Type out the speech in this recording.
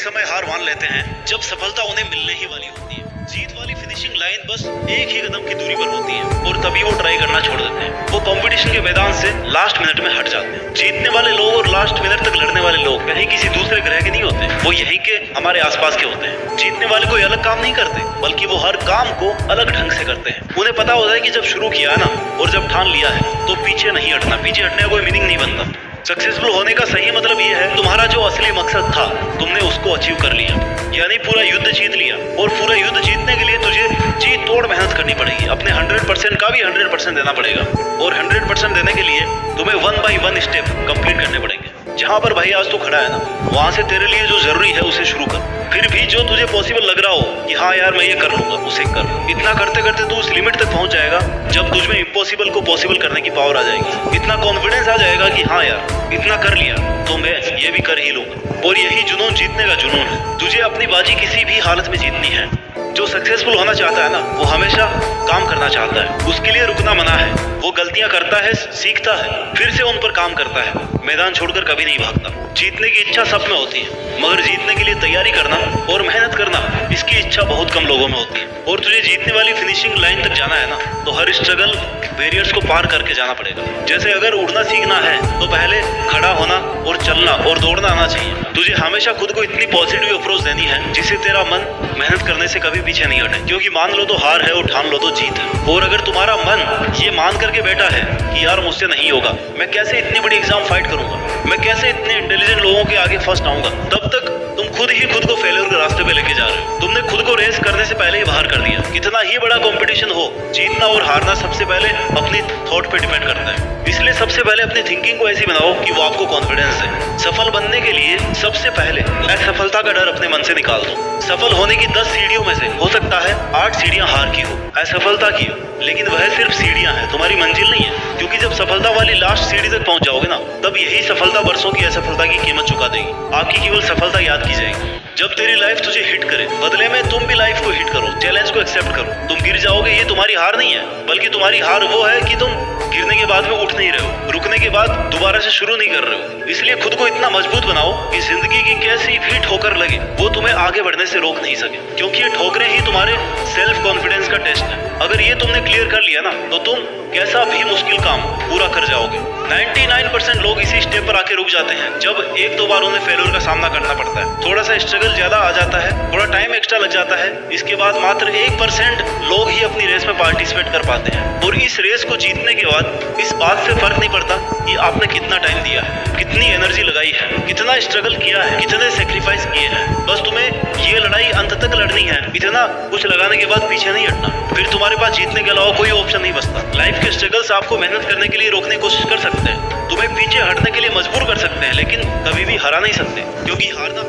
समय हार मान लेते हैं जब सफलता उन्हें मिलने ही वाली होती है। जीत वाली फिनिशिंग लाइन बस एक ही कदम की दूरी पर होती है और तभी वो ट्राई करना छोड़ देते हैं। वो कंपटीशन के मैदान से लास्ट मिनट में हट जाते हैं। जीतने वाले लोग और लास्ट मिनट तक लड़ने वाले लोग कहीं किसी दूसरे ग्रह के नहीं होते, वो यहीं के हमारे आसपास के होते हैं। जीतने वाले कोई अलग काम नहीं करते, बल्कि वो हर काम को अलग ढंग से करते हैं। उन्हें पता होता है कि जब शुरू किया ना और जब ठान लिया है तो पीछे नहीं हटना। पीछे हटने का कोई मीनिंग नहीं बनता। सक्सेसफुल होने का सही मतलब ये है तुम्हारा जो असली मकसद था तुमने उसको अचीव कर लिया, यानी पूरा युद्ध जीत लिया। और पूरा युद्ध जीतने के लिए तुझे जी तोड़ मेहनत करनी पड़ेगी। अपने 100% का भी 100% देना पड़ेगा और 100% देने के लिए तुम्हें 1 by 1 स्टेप कंप्लीट करने पड़ेंगे। जहाँ पर भाई आज तू खड़ा है ना, वहाँ से तेरे लिए जो जरूरी है उसे शुरू कर। फिर भी जो तुझे पॉसिबल लग रहा हो कि हाँ यार मैं ये कर लूंगा, उसे कर। इतना करते करते तू उस लिमिट तक पहुंच जाएगा जब तुझमें इम्पॉसिबल को पॉसिबल करने की पावर आ जाएगी। इतना कॉन्फिडेंस आ जाएगा कि हाँ यार इतना कर लिया तो मैं ये भी कर ही लूंगा। और यही जुनून जीतने का जुनून है। तुझे अपनी बाजी किसी भी हालत में जीतनी है। जो सक्सेसफुल होना चाहता है ना, वो हमेशा काम करना चाहता है। उसके लिए रुकना मना है। वो गलतियां करता है, सीखता है, फिर से उन पर काम करता है। मैदान छोड़कर कभी नहीं भागता। जीतने की इच्छा सब में होती है, मगर जीतने के लिए तैयारी करना और मेहनत करना, इसकी इच्छा बहुत कम लोगों में होती है। और तुझे जीतने वाली फिनिशिंग लाइन तक जाना है ना, तो हर स्ट्रगल बैरियर्स को पार करके जाना पड़ेगा। जैसे अगर उड़ना सीखना है तो पहले खड़ा होना और चलना और दौड़ना आना चाहिए। तुझे हमेशा खुद को इतनी पॉजिटिव अप्रोच देनी है जिससे तेरा मन मेहनत करने से कभी पीछे नहीं हटे। क्योंकि मान लो तो हार है और ठान लो तो जीत है। और अगर तुम्हारा मन ये मान करके बैठा है कि यार मुझसे नहीं होगा, मैं कैसे इतनी बड़ी एग्जाम फाइट करूंगा, मैं कैसे इतने इंटेलिजेंट लोगों के आगे फर्स्ट आऊंगा, तब तक तुम खुद ही खुद को फेलियर के रास्ते पे लेके जा रहे हो। तुमने खुद को रेस करने से पहले ही बाहर कर दिया। कितना ही बड़ा कंपटीशन हो, जीतना और हारना सबसे पहले अपनी थॉट पे डिपेंड करता है। इसलिए सबसे पहले अपनी थिंकिंग को ऐसी बनाओ कि वो आपको कॉन्फिडेंस दे। सफल बनने के लिए सबसे पहले असफलता का डर अपने मन से निकाल दो। सफल होने की 10 सीढ़ियों में से हो सकता है 8 सीढ़ियां हार की हो, असफलता की हो, लेकिन वह सिर्फ सीढ़ियां हैं, तुम्हारी मंजिल नहीं है। क्योंकि जब सफलता वाली लास्ट सीढ़ी तक पहुंच जाओगे ना, तब यही सफलता वर्षों की असफलता की कीमत चुका देगी। आपकी केवल सफलता याद की जाएगी जब तेरी लाइफ तुझे हिट करे। बदले में तुम भी लाइफ को हिट करो, चैलेंज को एक्सेप्ट करो। तुम गिर जाओगे, ये तुम्हारी हार नहीं है, बल्कि तुम्हारी हार वो है कि तुम गिरने के बाद में उठ नहीं रहे हो, रुकने के बाद दोबारा से शुरू नहीं कर रहे हो। इसलिए खुद को इतना मजबूत बनाओ कि जिंदगी की कैसी भी ठोकर लगे वो तुम्हें आगे बढ़ने से रोक नहीं सके। क्योंकि ये ठोकरें ही तुम्हारे सेल्फ कॉन्फिडेंस का टेस्ट है। अगर ये तुमने क्लियर कर लिया ना, तो तुम कैसा भी मुश्किल काम पूरा कर जाओगे। 99% लोग इसी स्टेप पर आके रुक जाते हैं जब 1-2 बार उन्हें फेलियर का सामना करना पड़ता है। थोड़ा सा स्ट्रगल ज्यादा आ जाता है, थोड़ा टाइम एक्स्ट्रा लग जाता है। इसके बाद मात्र 1% लोग ही अपनी रेस में पार्टिसिपेट कर पाते हैं। और इस रेस को जीतने के बाद इस बात से फर्क नहीं पड़ता कि आपने कितना टाइम दिया है, कितनी एनर्जी लगाई है, कितना स्ट्रगल किया है, कितने सेक्रीफाइस किए हैं। बस तुम्हें ये लड़ाई अंत तक लड़नी है। इतना कुछ लगाने के बाद पीछे नहीं हटना। फिर तुम्हारे पास जीतने के अलावा कोई ऑप्शन नहीं बचता। लाइफ के स्ट्रगल्स आपको मेहनत करने के लिए रोकने की कोशिश कर सकते हैं, तुम्हें पीछे हटने के लिए मजबूर कर सकते हैं, लेकिन कभी भी हरा नहीं सकते। क्योंकि हारना